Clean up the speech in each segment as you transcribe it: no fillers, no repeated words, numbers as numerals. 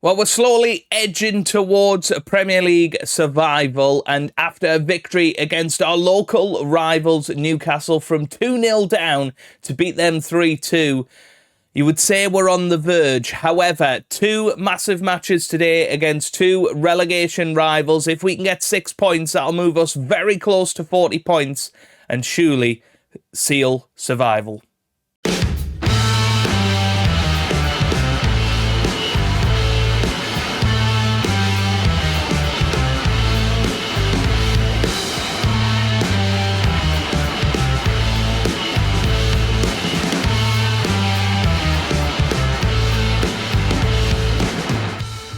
Well, we're slowly edging towards Premier League survival, and after a victory against our local rivals Newcastle from 2-0 down to beat them 3-2, you would say we're on the verge. However, two massive matches today against two relegation rivals. If we can get 6 points, that'll move us very close to 40 points and surely seal survival.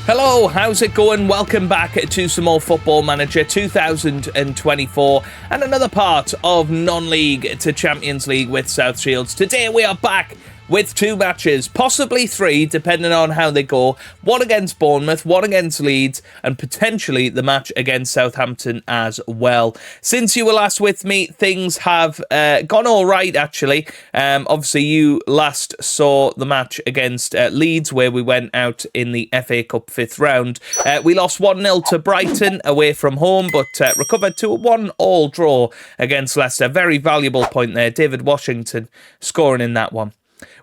Hello, how's it going? Welcome back to some more Football Manager 2024 and another part of non-league to Champions League with South Shields. Today we are back with two matches, possibly three, depending on how they go. One against Bournemouth, one against Leeds, and potentially the match against Southampton as well. Since you were last with me, things have gone all right, actually. Obviously, you last saw the match against Leeds, where we went out in the FA Cup 5th round. We lost 1-0 to Brighton away from home, but recovered to a 1-1 draw against Leicester. Very valuable point there. David Washington scoring in that one.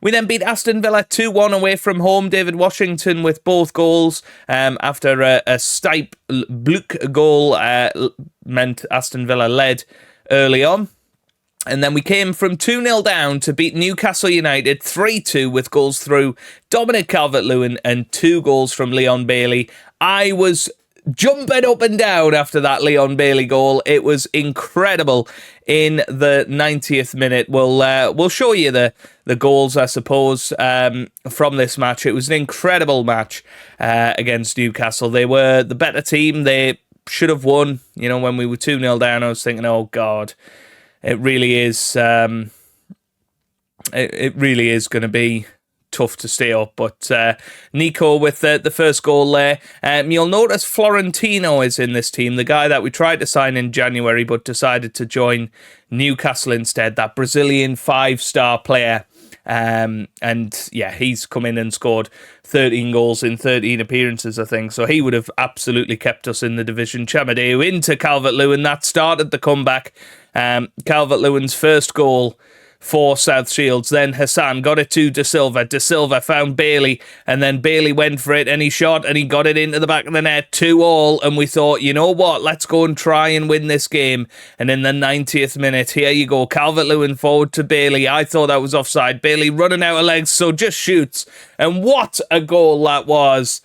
We then beat Aston Villa 2-1 away from home. David Washington with both goals after a Stipe Bluk goal meant Aston Villa led early on. And then we came from 2-0 down to beat Newcastle United 3-2 with goals through Dominic Calvert-Lewin and 2 goals from Leon Bailey. I was jumping up and down after that Leon Bailey goal. It was incredible in the 90th minute. We'll show you the goals, I suppose, from this match. It was an incredible match against Newcastle. They were the better team. They should have won. You know, when we were 2-0 down, I was thinking, oh God, it really is. It really is going to be tough to stay up, but Nico with the first goal there. You'll notice Florentino is in this team, the guy that we tried to sign in January but decided to join Newcastle instead, that Brazilian 5-star player. And yeah, he's come in and scored 13 goals in 13 appearances, I think, so he would have absolutely kept us in the division. Chamadeu into Calvert-Lewin, that started the comeback. Calvert-Lewin's first goal for South Shields. Then Hassan got it to De Silva. De Silva found Bailey, and then Bailey went for it, and he shot, and he got it into the back of the net, 2-2, and we thought, you know what, let's go and try and win this game. And in the 90th minute, here you go, Calvert-Lewin forward to Bailey. I thought that was offside. Bailey running out of legs, so just shoots. And what a goal that was.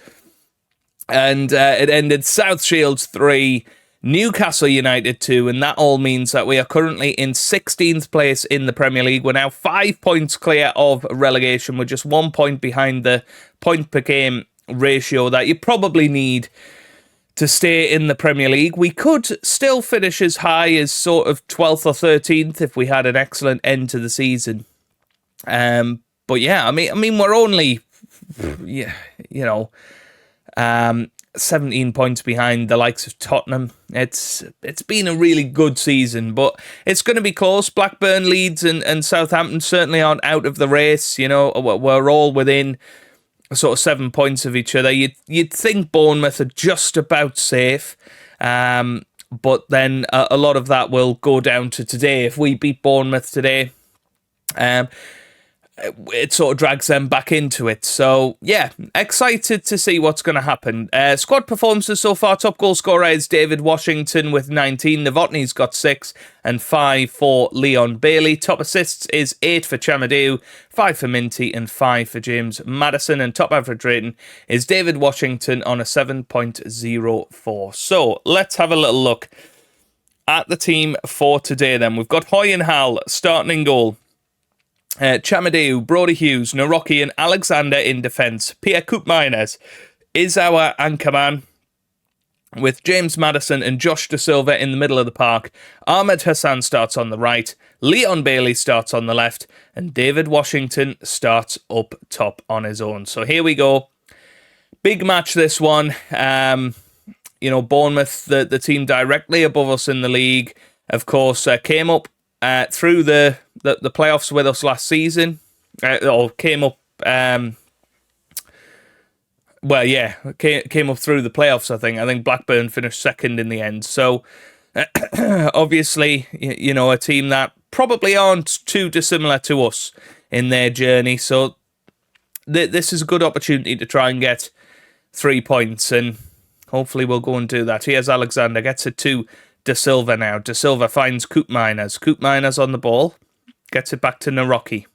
And it ended South Shields 3, Newcastle United 2, and that all means that we are currently in 16th place in the Premier League. We're now 5 points clear of relegation. We're just 1 point behind the point per game ratio that you probably need to stay in the Premier League. We could still finish as high as sort of 12th or 13th if we had an excellent end to the season. But yeah, I mean, we're only, 17 points behind the likes of Tottenham. It's been a really good season, but it's going to be close. Blackburn, Leeds and Southampton certainly aren't out of the race. You know, we're all within sort of 7 points of each other. You'd think Bournemouth are just about safe, but then a lot of that will go down to today. If we beat Bournemouth today, it sort of drags them back into it. So, yeah, excited to see what's going to happen. Squad performances so far. Top goal scorer is David Washington with 19. Novotny's got 6 and 5 for Leon Bailey. Top assists is 8 for Chamadeu, 5 for Minty and 5 for James Maddison. And top average rating is David Washington on a 7.04. So, let's have a little look at the team for today then. We've got Hoy and Hal starting in goal. Chamadeu, Brody Hughes, Naroki and Alexander in defence. Pierre Koopmeiners is our anchorman, with James Maddison and Josh De Silva in the middle of the park. Ahmed Hassan starts on the right, Leon Bailey starts on the left, and David Washington starts up top on his own. So here we go. Big match, this one. Bournemouth, the team directly above us in the league, of course, came up through the playoffs with us last season, or came up well, yeah, came up through the playoffs, I think. I think Blackburn finished second in the end. So, obviously, a team that probably aren't too dissimilar to us in their journey. So, this is a good opportunity to try and get 3 points, and hopefully we'll go and do that. Here's Alexander, gets it to De Silva now. De Silva finds Koopmeiners. Koopmeiners on the ball, gets it back to Naroki.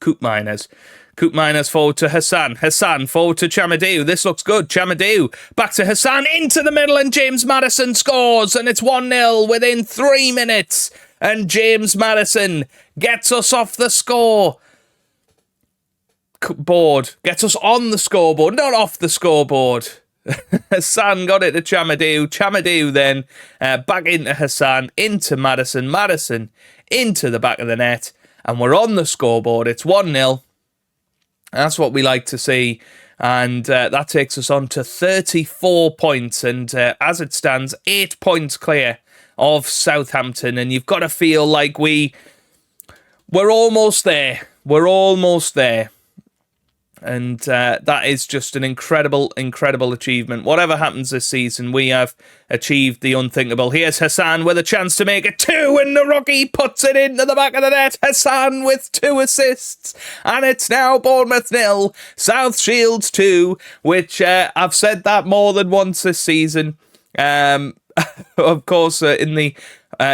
Koopmeiners forward to Hassan. Hassan forward to Chamadou. This looks good. Chamadou back to Hassan into the middle, and James Maddison scores, and it's 1-0 within 3 minutes. And James Maddison gets us off the score board. Gets us on the scoreboard, not off the scoreboard. Hassan got it to Chamadou. Chamadou then back into Hassan, into Maddison. Maddison into the back of the net. And we're on the scoreboard. It's 1-0. That's what we like to see. And that takes us on to 34 points. And as it stands, 8 points clear of Southampton. And you've got to feel like we're almost there. We're almost there. And that is just an incredible, incredible achievement. Whatever happens this season, we have achieved the unthinkable. Here's Hassan with a chance to make it 2, and Naroki puts it into the back of the net. Hassan with 2 assists. And it's now Bournemouth 0, South Shields 2, which I've said that more than once this season. Of course, in the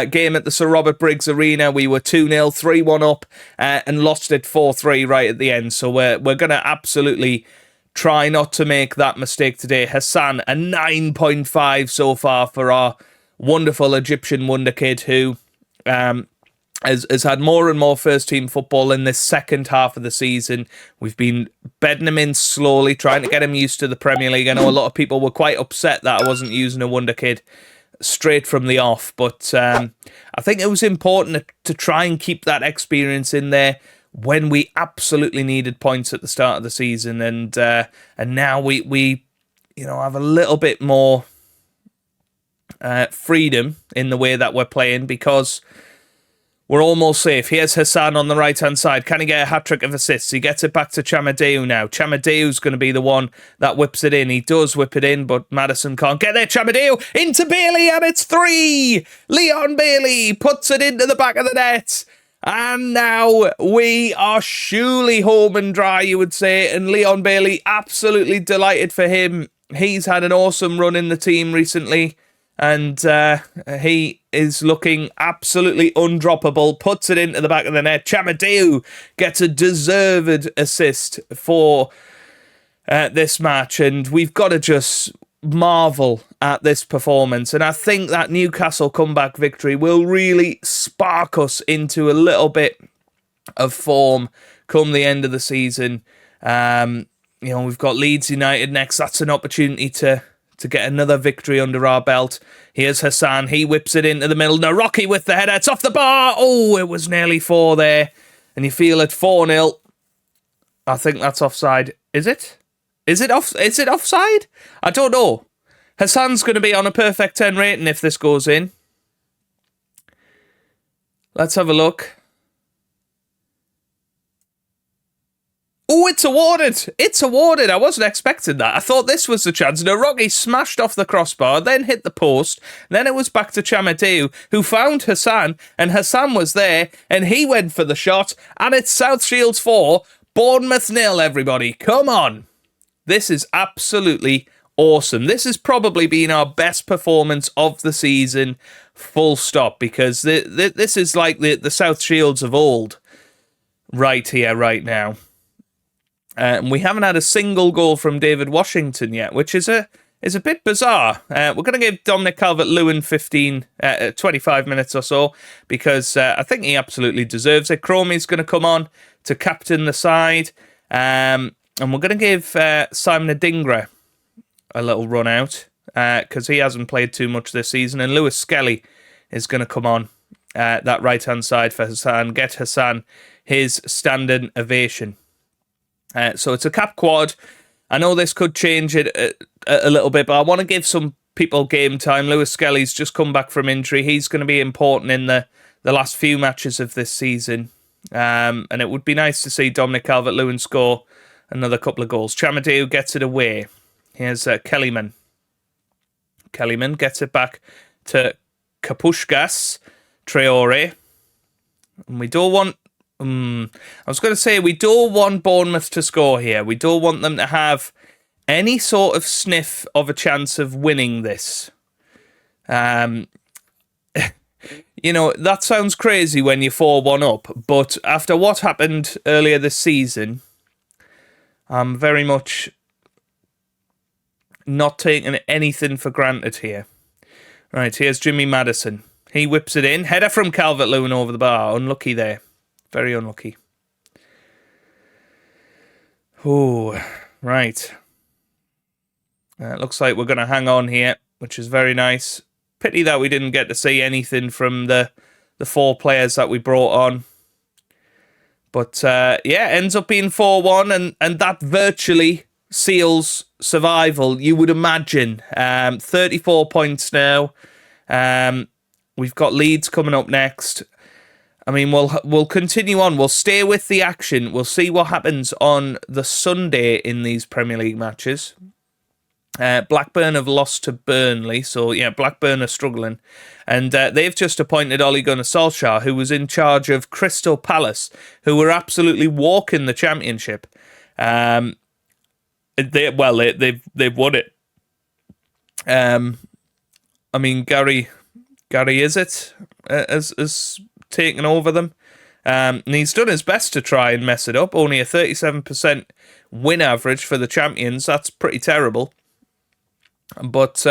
game at the Sir Robert Briggs Arena, we were 2-0, 3-1 up, and lost it 4-3 right at the end. So we're going to absolutely try not to make that mistake today. Hassan, a 9.5 so far for our wonderful Egyptian wonder kid, who has had more and more first-team football in this second half of the season. We've been bedding him in slowly, trying to get him used to the Premier League. I know a lot of people were quite upset that I wasn't using a wonder kid straight from the off, but I think it was important to try and keep that experience in there when we absolutely needed points at the start of the season, and now we have a little bit more freedom in the way that we're playing, because we're almost safe. Here's Hassan on the right-hand side. Can he get a hat-trick of assists? He gets it back to Chamadou now. Chamadou's going to be the one that whips it in. He does whip it in, but Maddison can't get there. Chamadou into Bailey, and it's 3! Leon Bailey puts it into the back of the net. And now we are surely home and dry, you would say. And Leon Bailey, absolutely delighted for him. He's had an awesome run in the team recently. And he is looking absolutely undroppable. Puts it into the back of the net. Chamadou gets a deserved assist for this match. And we've got to just marvel at this performance. And I think that Newcastle comeback victory will really spark us into a little bit of form come the end of the season. We've got Leeds United next. That's an opportunity to get another victory under our belt. Here's Hassan. He whips it into the middle. Naroki with the header. It's off the bar. Oh, it was nearly 4 there. And you feel it 4-0. I think that's offside. Is it? Is it offside? I don't know. Hassan's going to be on a perfect 10 rating if this goes in. Let's have a look. Oh, it's awarded. It's awarded. I wasn't expecting that. I thought this was the chance. Naroki smashed off the crossbar, then hit the post. Then it was back to Chamadou, who found Hassan, and Hassan was there, and he went for the shot, and it's South Shields 4, Bournemouth 0, everybody. Come on. This is absolutely awesome. This has probably been our best performance of the season, full stop, because this is like the South Shields of old right here, right now. And we haven't had a single goal from David Washington yet, which is a bit bizarre. We're going to give Dominic Calvert-Lewin 25 minutes or so, because I think he absolutely deserves it. Cromie's going to come on to captain the side, and we're going to give Simon Adingra a little run out, because he hasn't played too much this season, and Lewis Skelly is going to come on that right-hand side for Hassan, get Hassan his standing ovation. So it's a cap quad. I know this could change it a little bit, but I want to give some people game time. Lewis Skelly's just come back from injury. He's going to be important in the last few matches of this season. And it would be nice to see Dominic Calvert-Lewin score another couple of goals. Chamadeu gets it away. Here's Kellyman. Kellyman gets it back to Kapushkas. Traore. And we don't want... I was going to say, we don't want Bournemouth to score here. We don't want them to have any sort of sniff of a chance of winning this. You know, that sounds crazy when you're 4-1 up, but after what happened earlier this season, I'm very much not taking anything for granted here. Right, here's Jimmy Maddison. He whips it in. Header from Calvert-Lewin over the bar. Unlucky there. Very unlucky. Oh, right. Looks like we're going to hang on here, which is very nice. Pity that we didn't get to see anything from the 4 players that we brought on. But, yeah, ends up being 4-1, and that virtually seals survival, you would imagine. 34 points now. We've got Leeds coming up next. I mean, we'll continue on. We'll stay with the action. We'll see what happens on the Sunday in these Premier League matches. Blackburn have lost to Burnley, so yeah, Blackburn are struggling. And they've just appointed Ole Gunnar Solskjaer, who was in charge of Crystal Palace, who were absolutely walking the championship. They've won it. I mean, Gary Izzet has taken over them. And he's done his best to try and mess it up. Only a 37% win average for the champions. That's pretty terrible. But,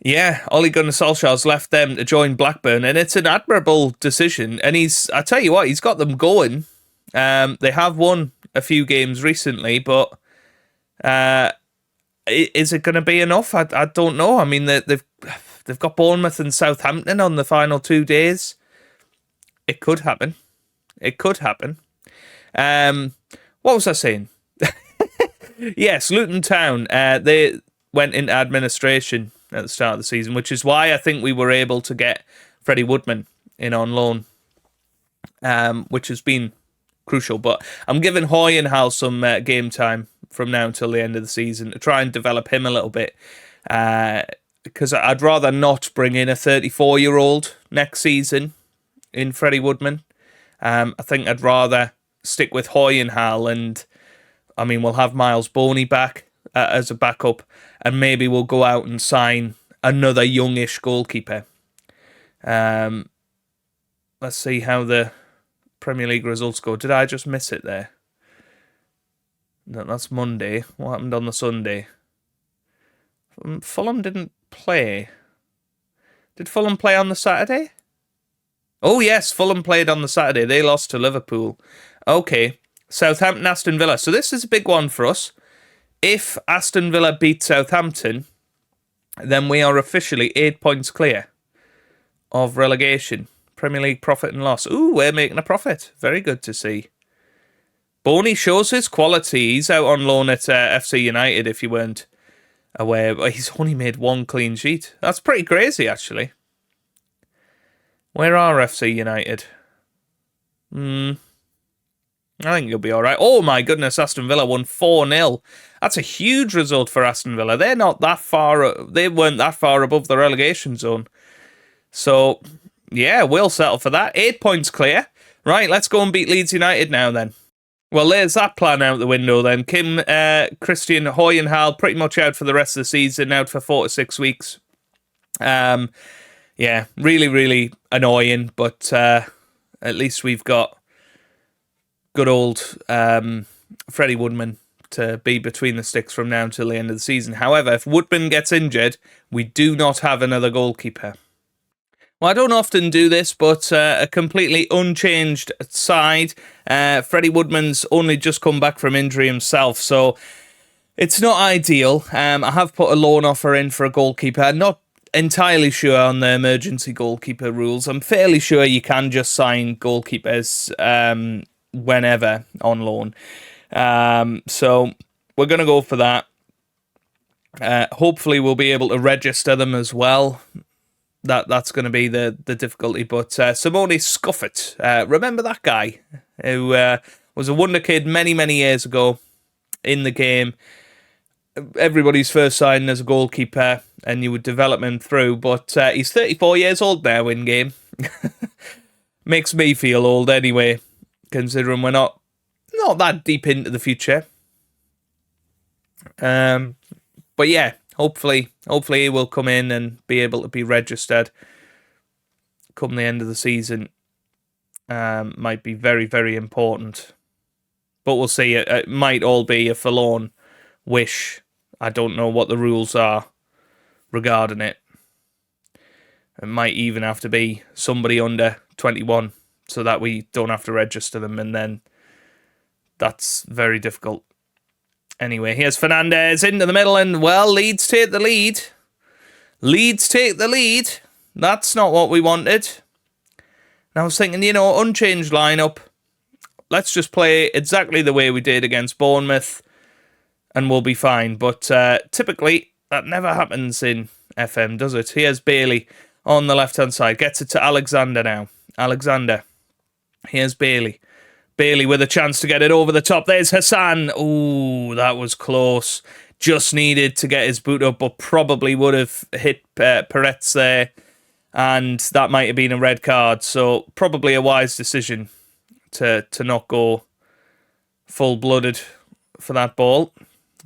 yeah, Ole Gunnar Solskjaer's left them to join Blackburn, and it's an admirable decision. And I tell you what, he's got them going. They have won a few games recently, but is it going to be enough? I don't know. I mean, they've got Bournemouth and Southampton on the final 2 days. It could happen. It could happen. What was I saying? Yes, Luton Town. They went into administration at the start of the season, which is why I think we were able to get Freddie Woodman in on loan, which has been crucial. But I'm giving Hoy and Hal some game time from now until the end of the season to try and develop him a little bit, because I'd rather not bring in a 34-year-old next season in Freddie Woodman. I think I'd rather stick with Hoy and Hal, and I mean, we'll have Miles Boney back as a backup, and maybe we'll go out and sign another youngish goalkeeper. Let's see how the Premier League results go. Did I just miss it there? No, that's Monday. What happened on the Sunday? Fulham didn't play. Did Fulham play on the Saturday? Oh, yes, Fulham played on the Saturday. They lost to Liverpool. Okay. Southampton, Aston Villa. So this is a big one for us. If Aston Villa beat Southampton, then we are officially 8 points clear of relegation. Premier League profit and loss. Ooh, we're making a profit. Very good to see. Boney shows his quality. He's out on loan at FC United, if you weren't aware. But he's only made 1 clean sheet. That's pretty crazy, actually. Where are FC United? I think you'll be all right. Oh, my goodness, Aston Villa won 4-0. That's a huge result for Aston Villa. They're not that far. They weren't that far above the relegation zone. So, yeah, we'll settle for that. 8 points clear. Right, let's go and beat Leeds United now then. Well, there's that plan out the window then. Kim, Christian, Hoy and Hal pretty much out for the rest of the season, out for 4 to 6 weeks. Yeah, really, really annoying, but at least we've got good old Freddie Woodman to be between the sticks from now until the end of the season. However, if Woodman gets injured, we do not have another goalkeeper. Well, I don't often do this, but a completely unchanged side. Freddie Woodman's only just come back from injury himself, so it's not ideal. I have put a loan offer in for a goalkeeper. I'm not entirely sure on the emergency goalkeeper rules. I'm fairly sure you can just sign goalkeepers whenever on loan. So we're going to go for that. Hopefully we'll be able to register them as well. That's going to be the difficulty. But Simone Scuffet, remember that guy who Was a wonder kid many, many years ago in the game. Everybody's first signing as a goalkeeper, and you would develop him through. But he's 34 years old now in game. Makes me feel old anyway, considering we're not that deep into the future. But yeah, hopefully he will come in and be able to be registered come the end of the season. Might be very, very important. But we'll see. It might all be a forlorn wish. I don't know what the rules are regarding it. It might even have to be somebody under 21 so that we don't have to register them, and then that's very difficult. Anyway, here's Fernandez into the middle, and, well, Leeds take the lead. Leeds take the lead. That's not what we wanted. And I was thinking, unchanged lineup. Let's just play exactly the way we did against Bournemouth, and we'll be fine. But typically, that never happens in FM, does it? Here's Bailey on the left-hand side. Gets it to Alexander now. Alexander. Here's Bailey. Bailey with a chance to get it over the top. There's Hassan. Ooh, that was close. Just needed to get his boot up, but probably would have hit Peretz there. And that might have been a red card. So probably a wise decision to not go full-blooded for that ball.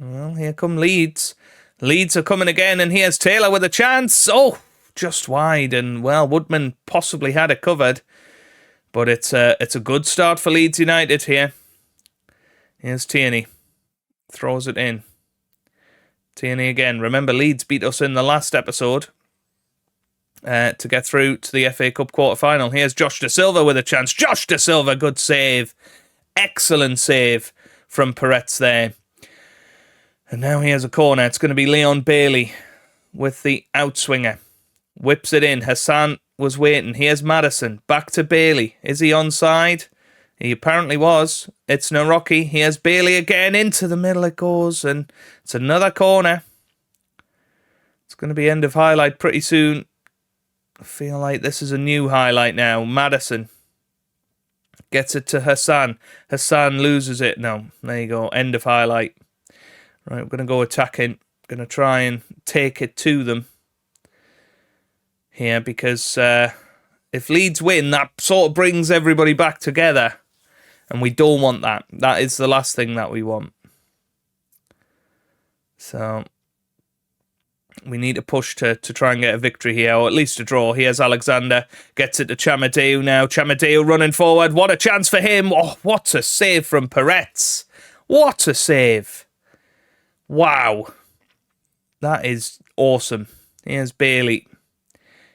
Well, here come Leeds. Leeds are coming again, and here's Taylor with a chance. Oh, just wide, and, well, Woodman possibly had it covered. But it's a good start for Leeds United here. Here's Tierney. Throws it in. Tierney again. Remember, Leeds beat us in the last episode to get through to the FA Cup quarter-final. Here's Josh Da Silva with a chance. Josh Da Silva, good save. Excellent save from Peretz there. And now he has a corner. It's going to be Leon Bailey with the outswinger. Whips it in. Hassan was waiting. Here's Madison. Back to Bailey. Is he onside? He apparently was. It's Naroki. Here's Bailey again. Into the middle it goes. And it's another corner. It's going to be end of highlight pretty soon. I feel like this is a new highlight now. Madison gets it to Hassan. Hassan loses it. No, there you go. End of highlight. Right, we're going to go attacking. Going to try and take it to them here, because if Leeds win, that sort of brings everybody back together, and we don't want that. That is the last thing that we want. So we need to push to try and get a victory here, or at least a draw. Here's Alexander. Gets it to Chamadeu now. Chamadeu running forward. What a chance for him. Oh, what a save from Peretz. What a save. Wow. That is awesome. Here's Bailey.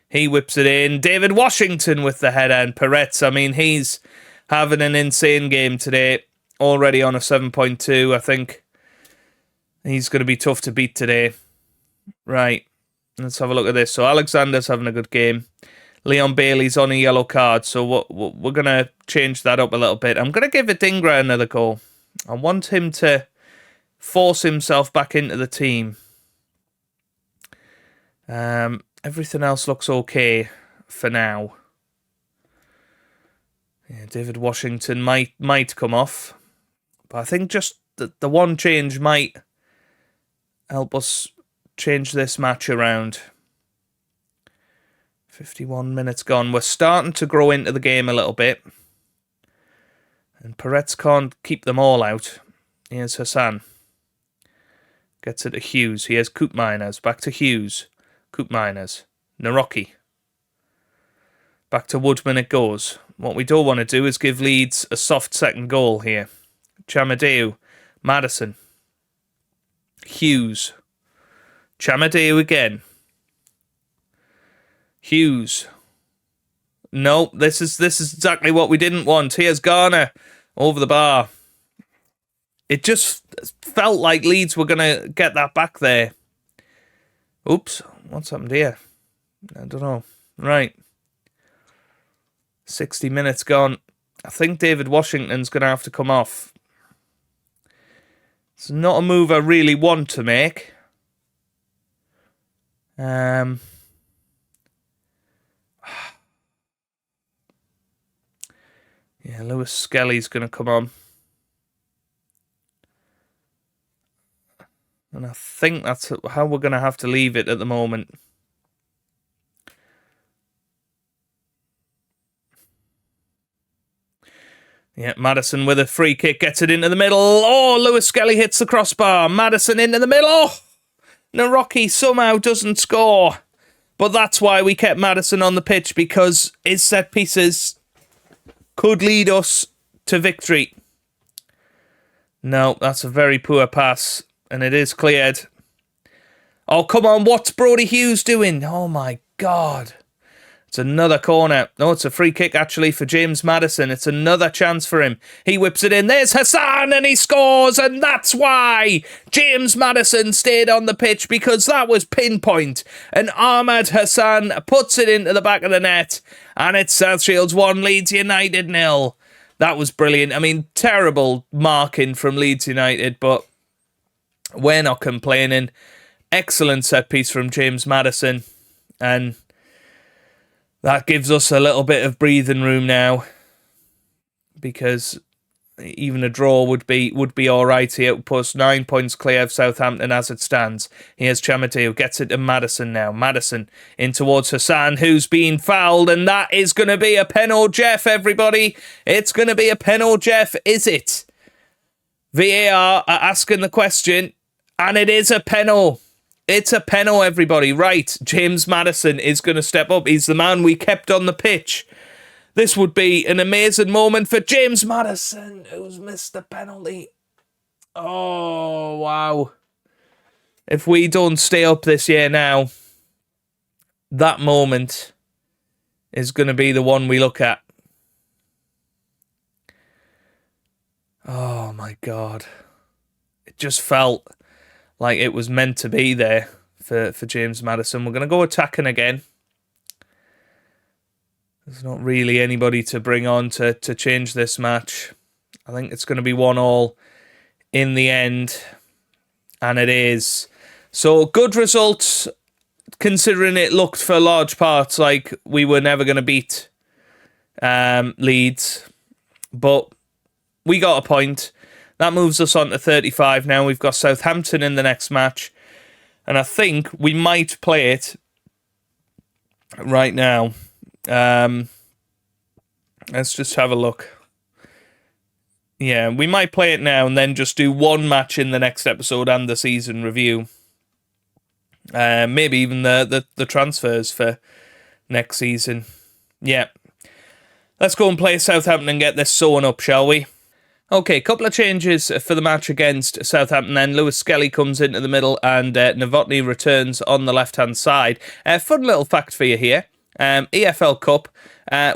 He whips it in. David Washington with the header, and Peretz, I mean, he's having an insane game today. Already on a 7.2, I think. He's going to be tough to beat today. Right. Let's have a look at this. So Alexander's having a good game. Leon Bailey's on a yellow card, so we're going to change that up a little bit. I'm going to give Adingra another goal. I want him to force himself back into the team. Everything else looks okay for now. Yeah, David Washington might come off, but I think just the one change might help us change this match around. 51 minutes gone. We're starting to grow into the game a little bit, and Peretz can't keep them all out. Here's Hassan. Gets it to Hughes. Here's Koopmeiners. Back to Hughes. Koopmeiners. Naroki. Back to Woodman it goes. What we don't want to do is give Leeds a soft second goal here. Chamadeu. Madison. Hughes. Chamadeu again. Hughes. No, this is exactly what we didn't want. Here's Garner. Over the bar. It just felt like Leeds were going to get that back there. Oops, what's happened here? I don't know. Right. 60 minutes gone. I think David Washington's going to have to come off. It's not a move I really want to make. Yeah, Lewis Skelly's going to come on. And I think that's how we're going to have to leave it at the moment. Yeah, Maddison with a free kick, gets it into the middle. Oh, Lewis Skelly hits the crossbar. Maddison into the middle. Oh, Naroki somehow doesn't score. But that's why we kept Maddison on the pitch, because his set pieces could lead us to victory. No, that's a very poor pass, and it is cleared. Oh, come on, what's Brodie Hughes doing? Oh, my God. It's another corner. No, it's a free kick, actually, for James Maddison. It's another chance for him. He whips it in. There's Hassan, and he scores, and that's why James Maddison stayed on the pitch, because that was pinpoint. And Ahmad Hassan puts it into the back of the net, and it's South Shields 1, Leeds United 0. That was brilliant. I mean, terrible marking from Leeds United, but we're not complaining. Excellent set piece from James Maddison, and that gives us a little bit of breathing room now, because even a draw would be all right here. It would put us 9 points clear of Southampton as it stands. Here's Chamate, who gets it to Maddison now. Maddison in towards Hassan, who's been fouled, and that is going to be a penalty, Jeff, everybody. It's going to be a penalty, Jeff, is it? VAR are asking the question, and it is a penalty. It's a penalty, everybody. Right, James Maddison is going to step up. He's the man we kept on the pitch. This would be an amazing moment for James Maddison, who's missed the penalty. Oh, wow. If we don't stay up this year now, that moment is going to be the one we look at. Oh, my God. It just felt like it was meant to be there for James Maddison. We're going to go attacking again. There's not really anybody to bring on to change this match. I think it's going to be 1-1 in the end. And it is. So, good results, considering it looked for large parts like we were never going to beat Leeds. But we got a point. That moves us on to 35 now. We've got Southampton in the next match. And I think we might play it right now. Let's just have a look. Yeah, we might play it now and then just do one match in the next episode and the season review. Maybe even the transfers for next season. Yeah. Let's go and play Southampton and get this sewn up, shall we? Okay, couple of changes for the match against Southampton then. Lewis Skelly comes into the middle and Novotny returns on the left-hand side. Fun little fact for you here. EFL Cup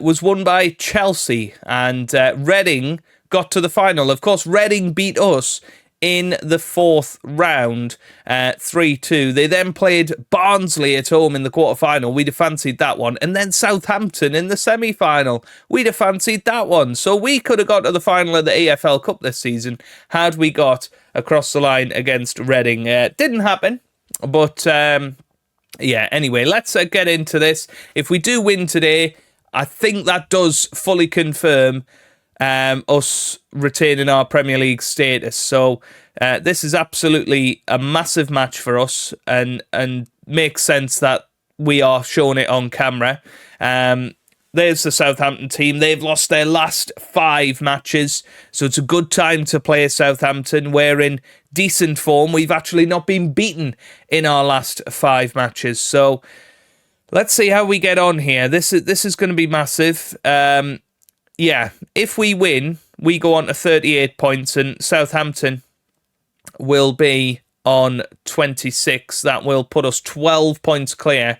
was won by Chelsea, and Reading got to the final. Of course, Reading beat us in the fourth round, 3-2. They then played Barnsley at home in the quarter-final. We'd have fancied that one. And then Southampton in the semi-final. We'd have fancied that one. So we could have got to the final of the EFL Cup this season had we got across the line against Reading. Didn't happen, but yeah, anyway, let's get into this. If we do win today, I think that does fully confirm us retaining our Premier League status. So this is absolutely a massive match for us, and makes sense that we are showing it on camera. There's the Southampton team. They've lost their last 5 matches, so it's a good time to play Southampton. We're in decent form. We've actually not been beaten in our last 5 matches, so let's see how we get on here. This is going to be massive. Yeah, if we win, we go on to 38 points, and Southampton will be on 26. That will put us 12 points clear,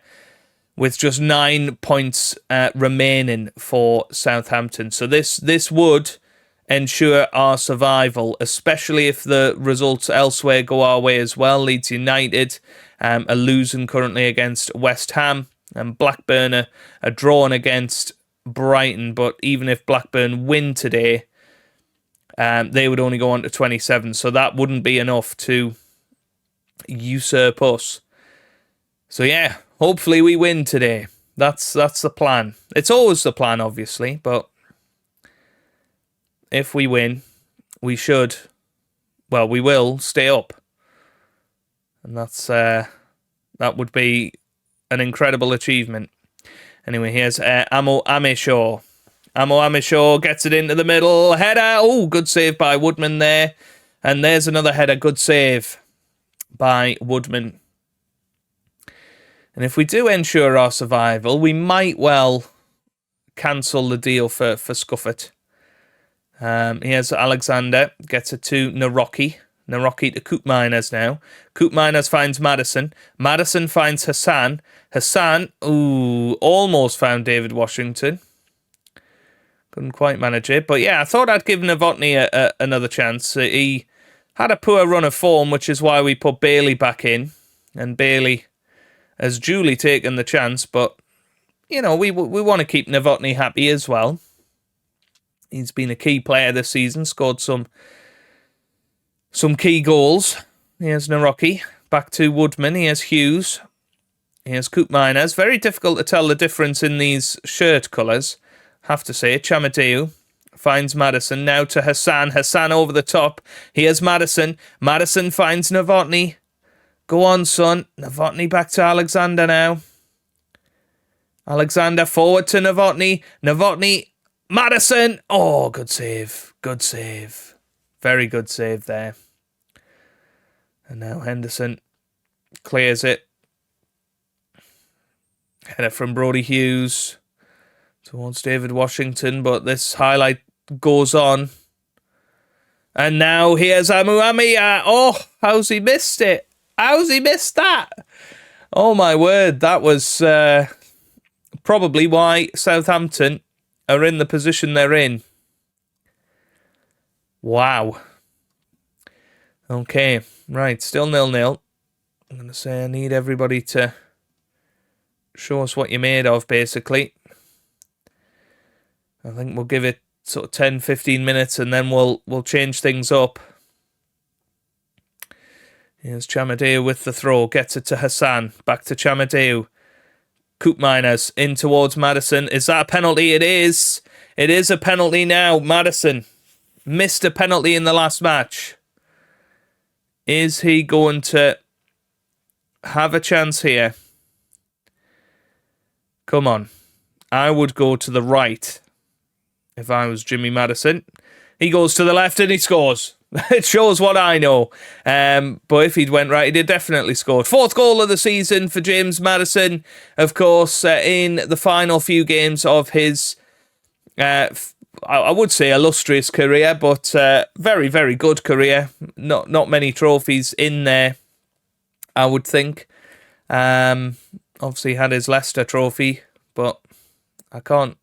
with just 9 points remaining for Southampton. So this would ensure our survival, especially if the results elsewhere go our way as well. Leeds United are losing currently against West Ham, and Blackburn are drawn against Brighton. But even if Blackburn win today, they would only go on to 27. So that wouldn't be enough to usurp us. So yeah, hopefully we win today. That's the plan. It's always the plan, obviously, but if we win, we will stay up. And that would be an incredible achievement. Anyway, here's Amo Amishaw. Amo Amishaw gets it into the middle. Header. Oh, good save by Woodman there. And there's another header. Good save by Woodman. And if we do ensure our survival, we might well cancel the deal for Scuffet. Here's Alexander. Gets it to Naroki. Naroki to Koopmeiners now. Koopmeiners finds Madison. Madison finds Hassan. Hassan, almost found David Washington. Couldn't quite manage it. But yeah, I thought I'd give Novotny another chance. He had a poor run of form, which is why we put Bailey back in. And Bailey has duly taken the chance. But, you know, we want to keep Novotny happy as well. He's been a key player this season. Scored some key goals. Here's Naroki. Back to Woodman. Here's Hughes. Here's Koopmeiners. Very difficult to tell the difference in these shirt colours. Have to say. Chamadeu finds Madison. Now to Hassan. Hassan over the top. Here's Madison. Madison finds Novotny. Go on, son. Novotny back to Alexander now. Alexander forward to Novotny. Novotny. Madison. Oh, good save. Good save. Very good save there. And now Henderson clears it. Header from Brodie Hughes towards David Washington, but this highlight goes on. And now here's Amuamia. Oh, how's he missed it? How's he missed that? Oh my word, that was probably why Southampton are in the position they're in. Wow. Okay, right, still 0-0. I'm going to say I need everybody to show us what you're made of, basically. I think we'll give it sort of 10-15 minutes and then we'll change things up. Here's Chamadeu with the throw. Gets it to Hassan. Back to Chamadeu. Koopmeiners in towards Madison. Is that a penalty? It is. It is a penalty now. Madison missed a penalty in the last match. Is he going to have a chance here? Come on. I would go to the right if I was Jimmy Madison. He goes to the left and he scores. It shows what I know. But if he'd went right, he'd have definitely scored. 4th goal of the season for James Madison. Of course, in the final few games of his, I would say, illustrious career, but very, very good career. Not many trophies in there, I would think. Obviously had his Leicester trophy, but I can't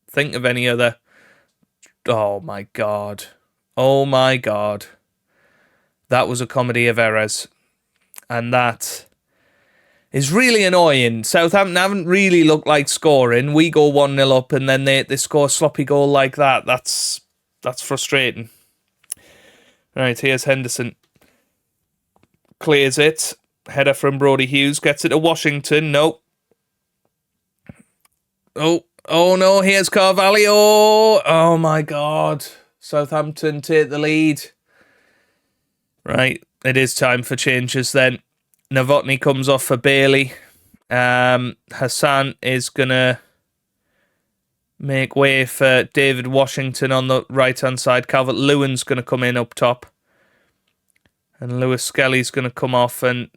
think of any other. Oh my God. Oh my God. That was a comedy of errors. And that is really annoying. Southampton haven't really looked like scoring. We go 1-0 up and then they score a sloppy goal like that. That's frustrating. Right, here's Henderson. Clears it. Header from Brodie Hughes. Gets it to Washington. Nope. Oh no, here's Carvalho. Oh my God. Southampton take the lead. Right, it is time for changes then. Novotny comes off for Bailey. Hassan is going to make way for David Washington on the right-hand side. Calvert-Lewin's going to come in up top. And Lewis Skelly's going to come off and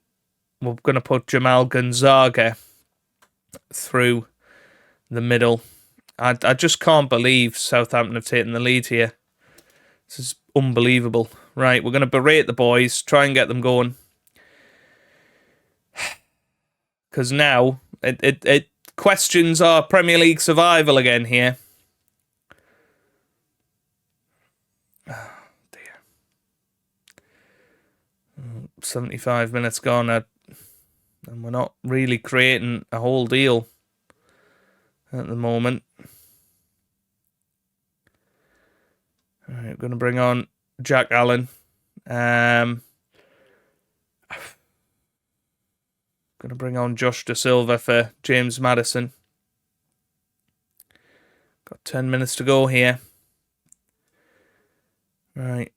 we're going to put Jamal Gonzaga through the middle. I just can't believe Southampton have taken the lead here. This is unbelievable. Right, we're going to berate the boys, try and get them going. Because now it questions our Premier League survival again here. Oh, dear. 75 minutes gone, and we're not really creating a whole deal at the moment. All right, we're going to bring on Jack Allen. Going to bring on Josh Da Silva for James Madison. Got 10 minutes to go here. Right.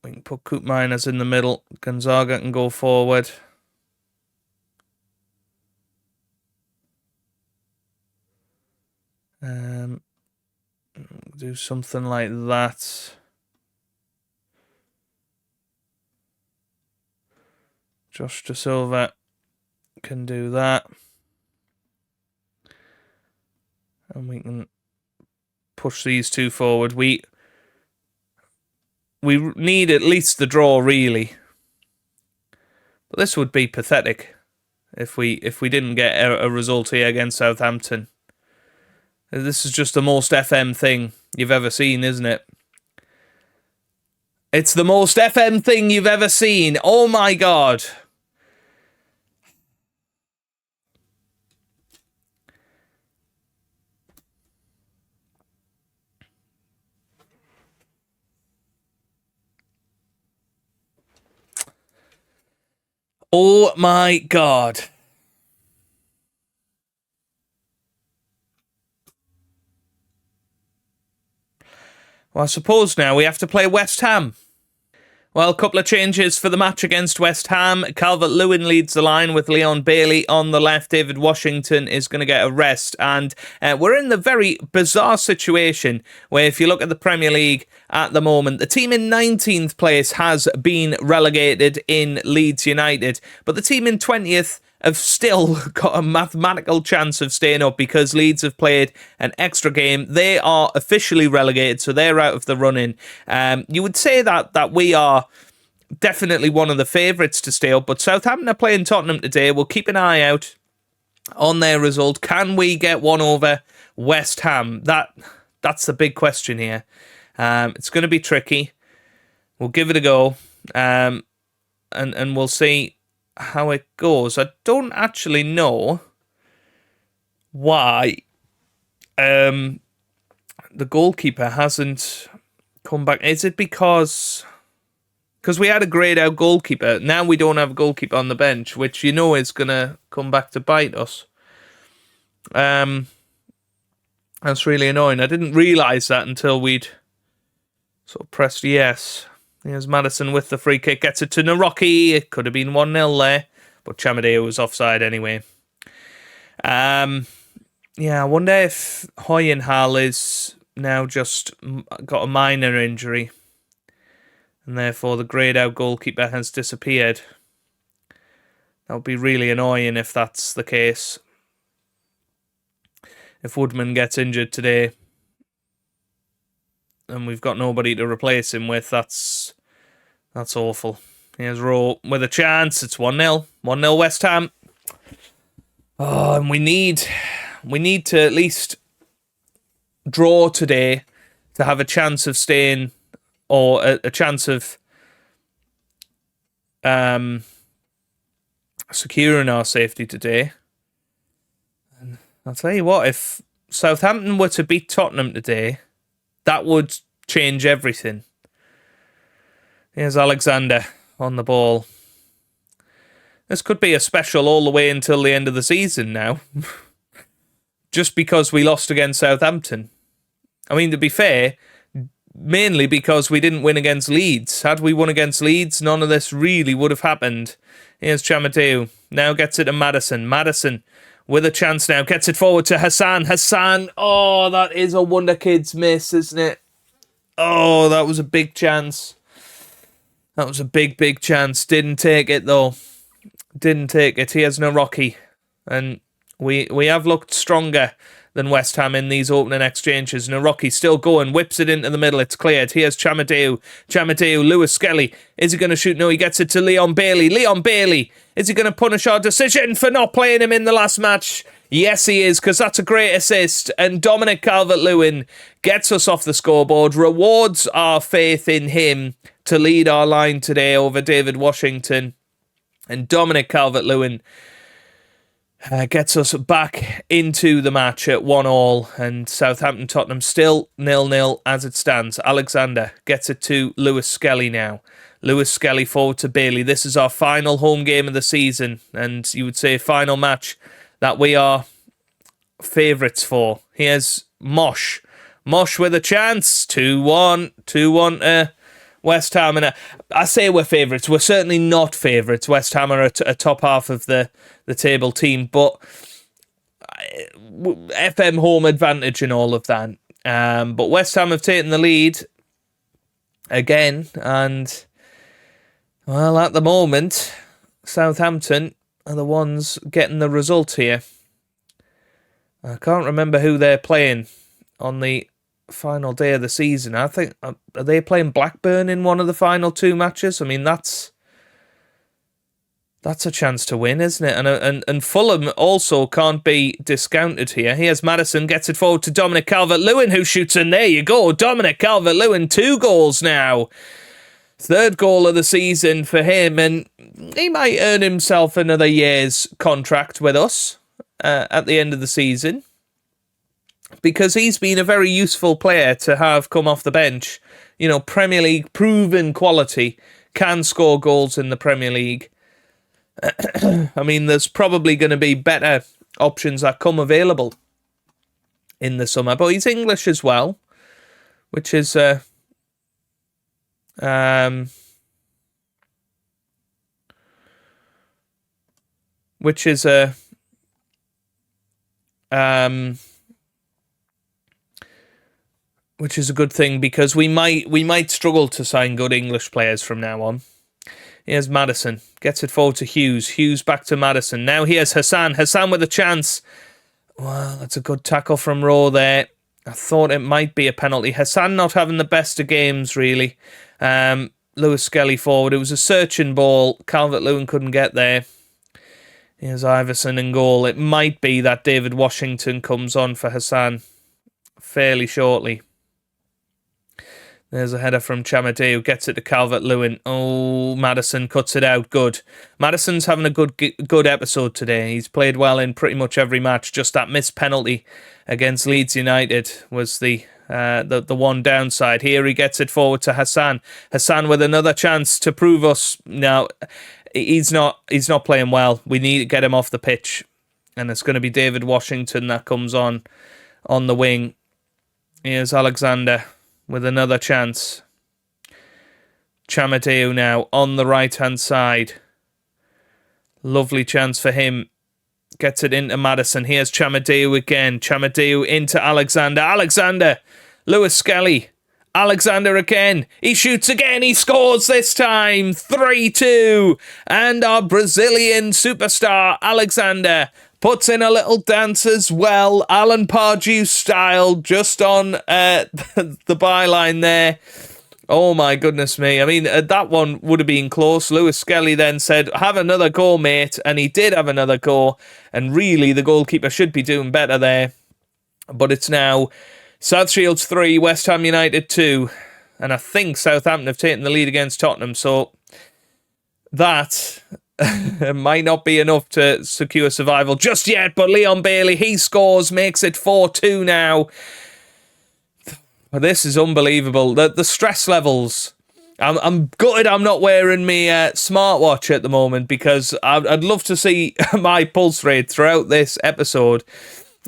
We can put Koopmeiners in the middle. Gonzaga can go forward. Do something like that. Josh De Silva can do that. And we can push these two forward. We need at least the draw, really. But this would be pathetic if we didn't get a result here against Southampton. This is just the most FM thing you've ever seen, isn't it? It's the most FM thing you've ever seen. Oh my God. Oh my God. Well, I suppose now we have to play West Ham. Well, a couple of changes for the match against West Ham. Calvert-Lewin leads the line with Leon Bailey on the left. David Washington is going to get a rest. And we're in the very bizarre situation where if you look at the Premier League at the moment, the team in 19th place has been relegated in Leeds United. But the team in 20th have still got a mathematical chance of staying up because Leeds have played an extra game. They are officially relegated, so they're out of the running. You would say that we are definitely one of the favourites to stay up, but Southampton are playing Tottenham today. We'll keep an eye out on their result. Can we get one over West Ham? That's the big question here. It's going to be tricky. We'll give it a go, and we'll see how it goes. I don't actually know why the goalkeeper hasn't come back. Is it because we had a greyed out goalkeeper? Now we don't have a goalkeeper on the bench, which you know is going to come back to bite us. That's really annoying. I didn't realise that until we'd sort of pressed yes. Here's Maddison with the free kick. Gets it to Naroki. It could have been 1-0 there. But Chamadeo was offside anyway. I wonder if Hoyenhal is now just got a minor injury. And therefore the greyed out goalkeeper has disappeared. That would be really annoying if that's the case. If Woodman gets injured today and we've got nobody to replace him with, that's awful. Here's Rowe with a chance. It's 1-0. 1-0 West Ham. Oh, and we need to at least draw today to have a chance of staying, or a chance of securing our safety today. And I'll tell you what, if Southampton were to beat Tottenham today, that would change everything. Here's Alexander on the ball. This could be a special all the way until the end of the season now. Just because we lost against Southampton. I mean, to be fair, mainly because we didn't win against Leeds. Had we won against Leeds, none of this really would have happened. Here's Chamadeu. Now gets it to Maddison. Maddison with a chance now. Gets it forward to Hassan. Hassan. Oh, that is a Wonder Kids miss, isn't it? Oh, that was a big chance. That was a big, big chance. Didn't take it, though. Didn't take it. Here's Naroki. And we have looked stronger than West Ham in these opening exchanges. Naroki still going. Whips it into the middle. It's cleared. Here's Chamadeu. Chamadeu. Lewis Skelly. Is he going to shoot? No, he gets it to Leon Bailey. Leon Bailey. Is he going to punish our decision for not playing him in the last match? Yes, he is, because that's a great assist. And Dominic Calvert-Lewin gets us off the scoreboard, rewards our faith in him to lead our line today over David Washington. And Dominic Calvert-Lewin gets us back into the match at 1-1. And Southampton-Tottenham still 0-0 as it stands. Alexander gets it to Lewis Skelly now. Lewis Skelly forward to Bailey. This is our final home game of the season. And you would say final match that we are favourites for. Here's Mosh. Mosh with a chance. 2-1. 2-1 West Ham. And I say we're favourites. We're certainly not favourites. West Ham are a top half of the table team. But FM home advantage and all of that. But West Ham have taken the lead again, and well, at the moment, Southampton are the ones getting the result here. I can't remember who they're playing on the final day of the season. I think, are they playing Blackburn in one of the final 2 matches? I mean, that's a chance to win, isn't it? And Fulham also can't be discounted here. Here's Maddison, gets it forward to Dominic Calvert-Lewin, who shoots in. There you go, Dominic Calvert-Lewin, 2 goals now. 3rd goal of the season for him, and he might earn himself another year's contract with us at the end of the season, because he's been a very useful player to have come off the bench. You know, Premier League proven quality, can score goals in the Premier League. I mean, there's probably going to be better options that come available in the summer, but he's English as well, which is a good thing, because we might struggle to sign good English players from now on. Here's Maddison, gets it forward to Hughes. Hughes back to Maddison. Now here's Hassan. Hassan with a chance. Well, that's a good tackle from Rowe there. I thought it might be a penalty. Hassan not having the best of games, really. Lewis Skelly forward. It was a searching ball. Calvert-Lewin couldn't get there. Here's Iverson in goal. It might be that David Washington comes on for Hassan fairly shortly. There's a header from Chamadé, who gets it to Calvert-Lewin. Oh, Maddison cuts it out. Good. Maddison's having a good episode today. He's played well in pretty much every match. Just that missed penalty against Leeds United was the one downside. Here he gets it forward to Hassan. Hassan with another chance to prove us. Now, he's not playing well. We need to get him off the pitch. And it's going to be David Washington that comes on the wing. Here's Alexander with another chance. Chamadeu now on the right-hand side. Lovely chance for him. Gets it into Maddison. Here's Chamadeu again. Chamadeu into Alexander. Alexander! Lewis Skelly. Alexander again. He shoots again. He scores this time. 3-2. And our Brazilian superstar, Alexander, puts in a little dance as well, Alan Pardew style, just on the byline there. Oh my goodness me. I mean, that one would have been close. Lewis Skelly then said, have another go, mate. And he did have another go. And really, the goalkeeper should be doing better there. But it's now South Shields 3, West Ham United 2. And I think Southampton have taken the lead against Tottenham. So that might not be enough to secure survival just yet, but Leon Bailey, he scores, makes it 4-2 now. This is unbelievable. The stress levels. I'm gutted I'm not wearing my smartwatch at the moment, because I'd love to see my pulse rate throughout this episode.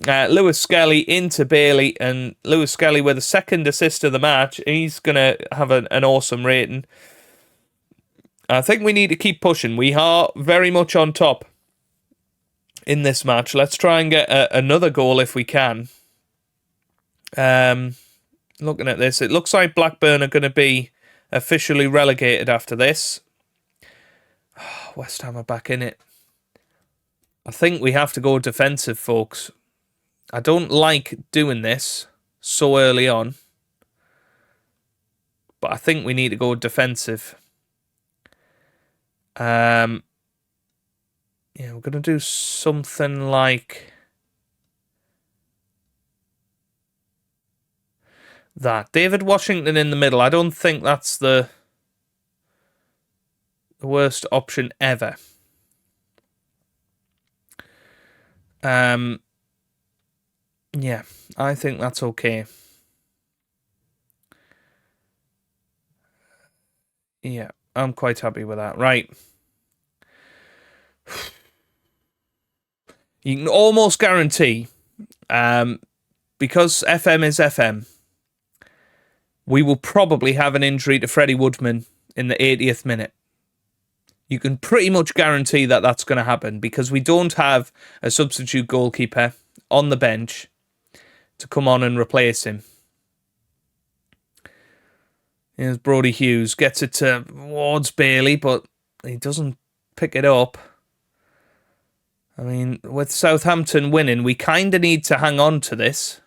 Lewis Skelly into Bailey, and Lewis Skelly with a second assist of the match. He's going to have an awesome rating. I think we need to keep pushing. We are very much on top in this match. Let's try and get another goal if we can. Looking at this, it looks like Blackburn are going to be officially relegated after this. Oh, West Ham are back in it. I think we have to go defensive, folks. I don't like doing this so early on, but I think we need to go defensive. Yeah, we're going to do something like that. David Washington in the middle. I don't think that's the worst option ever. Yeah, I think that's okay. Yeah, I'm quite happy with that. Right. You can almost guarantee, because FM is FM, we will probably have an injury to Freddie Woodman in the 80th minute. You can pretty much guarantee that that's going to happen, because we don't have a substitute goalkeeper. on the bench to come on and replace him. Here's Brodie Hughes, gets it towards Bailey, but he doesn't pick it up. I mean, with Southampton winning, we kind of need to hang on to this.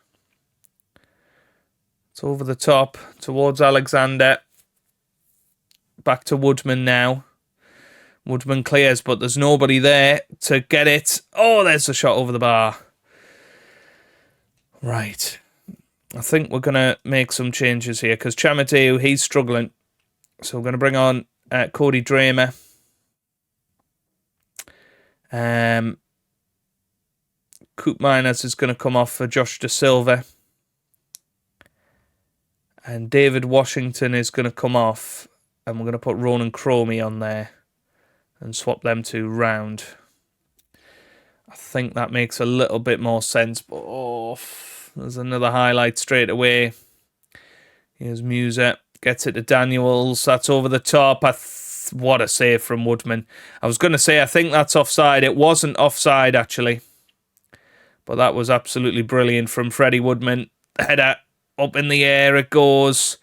It's over the top towards Alexander. Back to Woodman now. Woodman clears, but there's nobody there to get it. Oh, there's a shot over the bar. Right. I think we're going to make some changes here because Chamadeu, he's struggling. So we're going to bring on Cody Dramer. Coop Miners is going to come off for Josh Da Silva. And David Washington is going to come off. And we're going to put Ronan Cromie on there. And swap them two round. I think that makes a little bit more sense. Oh, there's another highlight straight away. Here's Musa. Gets it to Daniels. That's over the top. What a save from Woodman. I was going to say, I think that's offside. It wasn't offside, actually. But that was absolutely brilliant from Freddie Woodman. Header up in the air. It goes.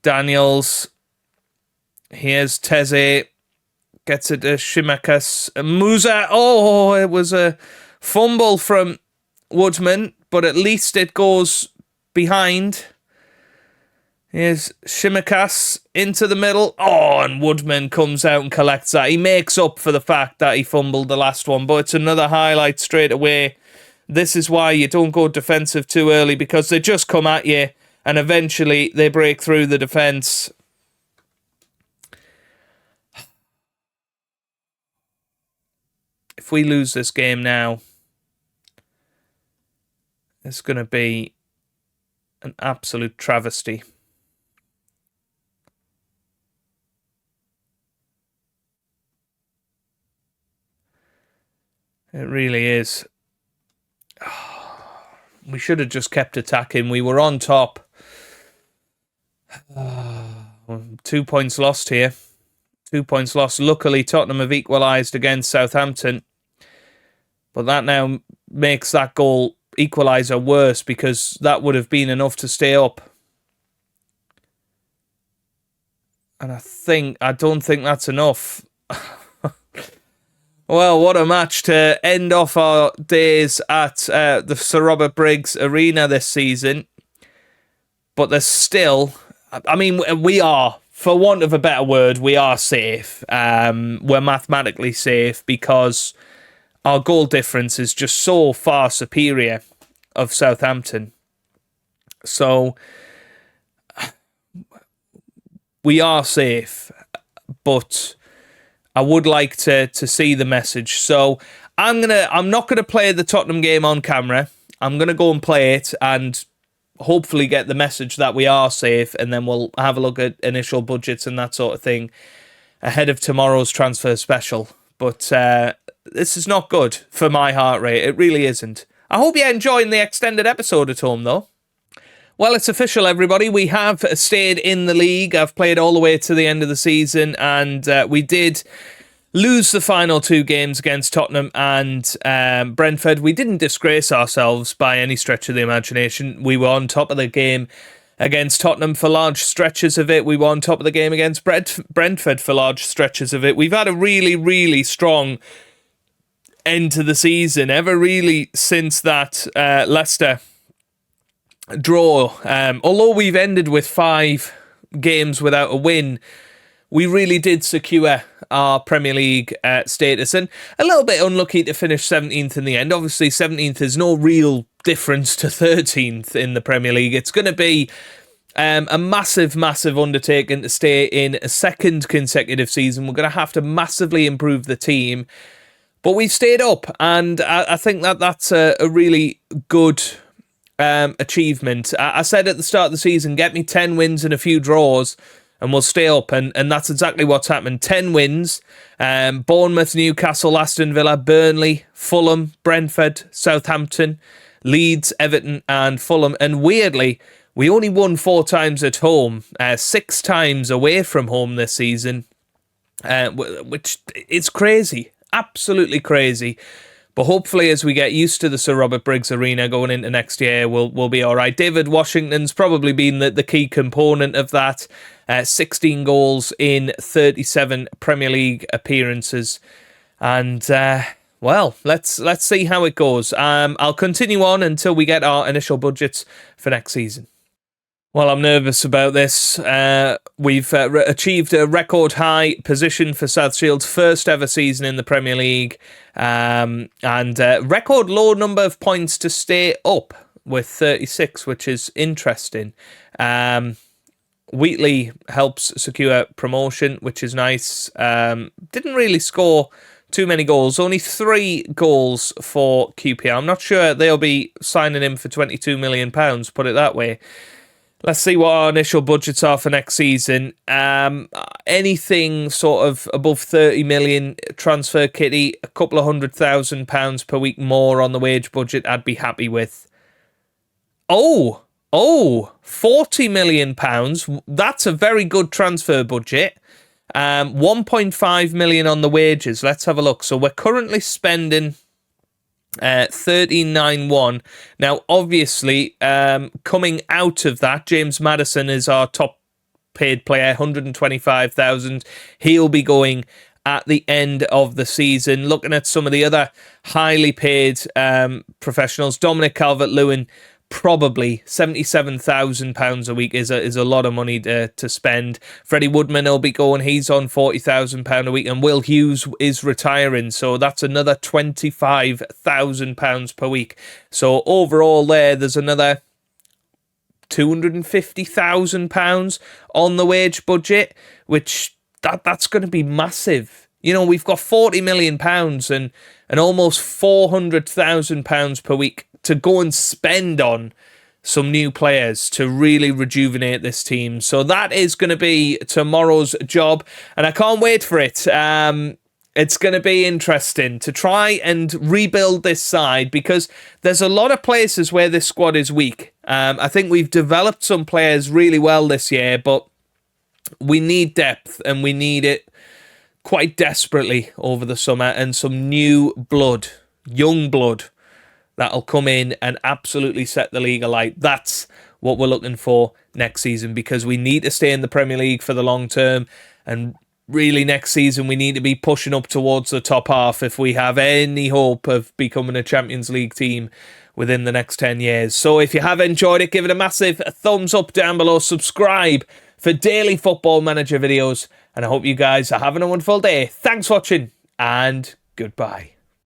Daniels. Here's Teze. Gets it to Shimakas. Musa. Oh, it was a fumble from Woodman, but at least it goes behind. Here's Shimakas into the middle. Oh, and Woodman comes out and collects that. He makes up for the fact that he fumbled the last one, but it's another highlight straight away. This is why you don't go defensive too early, because they just come at you and eventually they break through the defence. If we lose this game now, it's going to be an absolute travesty. It really is. We should have just kept attacking. We were on top. 2 points lost here. 2 points lost. Luckily, Tottenham have equalised against Southampton. But that now makes that goal equaliser worse, because that would have been enough to stay up. And I don't think that's enough. Well, what a match to end off our days at the Sir Robert Briggs Arena this season. But there's still... I mean, we are, for want of a better word, we are safe. We're mathematically safe because our goal difference is just so far superior of Southampton. So we are safe, but I would like to see the message. So I'm not gonna play the Tottenham game on camera. I'm gonna go and play it and hopefully get the message that we are safe, and then we'll have a look at initial budgets and that sort of thing ahead of tomorrow's transfer special. But this is not good for my heart rate. It really isn't. I hope you're enjoying the extended episode at home, though. Well, it's official, everybody. We have stayed in the league. I've played all the way to the end of the season, and we did lose the final two games against Tottenham and Brentford. We didn't disgrace ourselves by any stretch of the imagination. We were on top of the game against Tottenham for large stretches of it. We were on top of the game against Brentford for large stretches of it. We've had a really, really strong end to the season, ever really since that Leicester draw. Although we've ended with 5 games without a win, we really did secure our Premier League status, and a little bit unlucky to finish 17th in the end. Obviously, 17th is no real difference to 13th in the Premier League. It's going to be a massive, massive undertaking to stay in a second consecutive season. We're going to have to massively improve the team, but we've stayed up, and I think that's a really good achievement. I said at the start of the season, get me 10 wins and a few draws, and we'll stay up, and that's exactly what's happened. 10 wins, Bournemouth, Newcastle, Aston Villa, Burnley, Fulham, Brentford, Southampton, Leeds, Everton and Fulham. And weirdly, we only won 4 times at home, 6 times away from home this season, which is crazy, absolutely crazy. But hopefully, as we get used to the Sir Robert Briggs Arena going into next year, we'll be all right. David Washington's probably been the key component of that. 16 goals in 37 Premier League appearances. And, well, let's see how it goes. I'll continue on until we get our initial budgets for next season. Well, I'm nervous about this. We've achieved a record high position for South Shield's first ever season in the Premier League, and record low number of points to stay up with 36, which is interesting. Wheatley helps secure promotion, which is nice. Didn't really score too many goals, only 3 goals for QPR. I'm not sure they'll be signing him for £22 million, put it that way. Let's see what our initial budgets are for next season. Anything sort of above 30 million transfer kitty, a couple of £100,000 per week more on the wage budget, I'd be happy with. Oh, £40 million. That's a very good transfer budget. 1.5 million on the wages. Let's have a look. So we're currently spending 13.91. Now, obviously, coming out of that, James Maddison is our top paid player, 125,000. He'll be going at the end of the season. Looking at some of the other highly paid professionals, Dominic Calvert-Lewin, probably £77,000 a week is a lot of money to spend. Freddie Woodman will be going. He's on £40,000 a week, and Will Hughes is retiring, so that's another £25,000 per week. So overall, there's another £250,000 on the wage budget, which that's going to be massive. You know, we've got £40 million and almost £400,000 per week to go and spend on some new players to really rejuvenate this team. So that is going to be tomorrow's job, and I can't wait for it. It's going to be interesting to try and rebuild this side, because there's a lot of places where this squad is weak. I think we've developed some players really well this year, but we need depth, and we need it quite desperately over the summer, and some new blood, young blood, that'll come in and absolutely set the league alight. That's what we're looking for next season, because we need to stay in the Premier League for the long term. And really, next season, we need to be pushing up towards the top half if we have any hope of becoming a Champions League team within the next 10 years. So if you have enjoyed it, give it a massive thumbs up down below. Subscribe for daily Football Manager videos. And I hope you guys are having a wonderful day. Thanks for watching, and goodbye.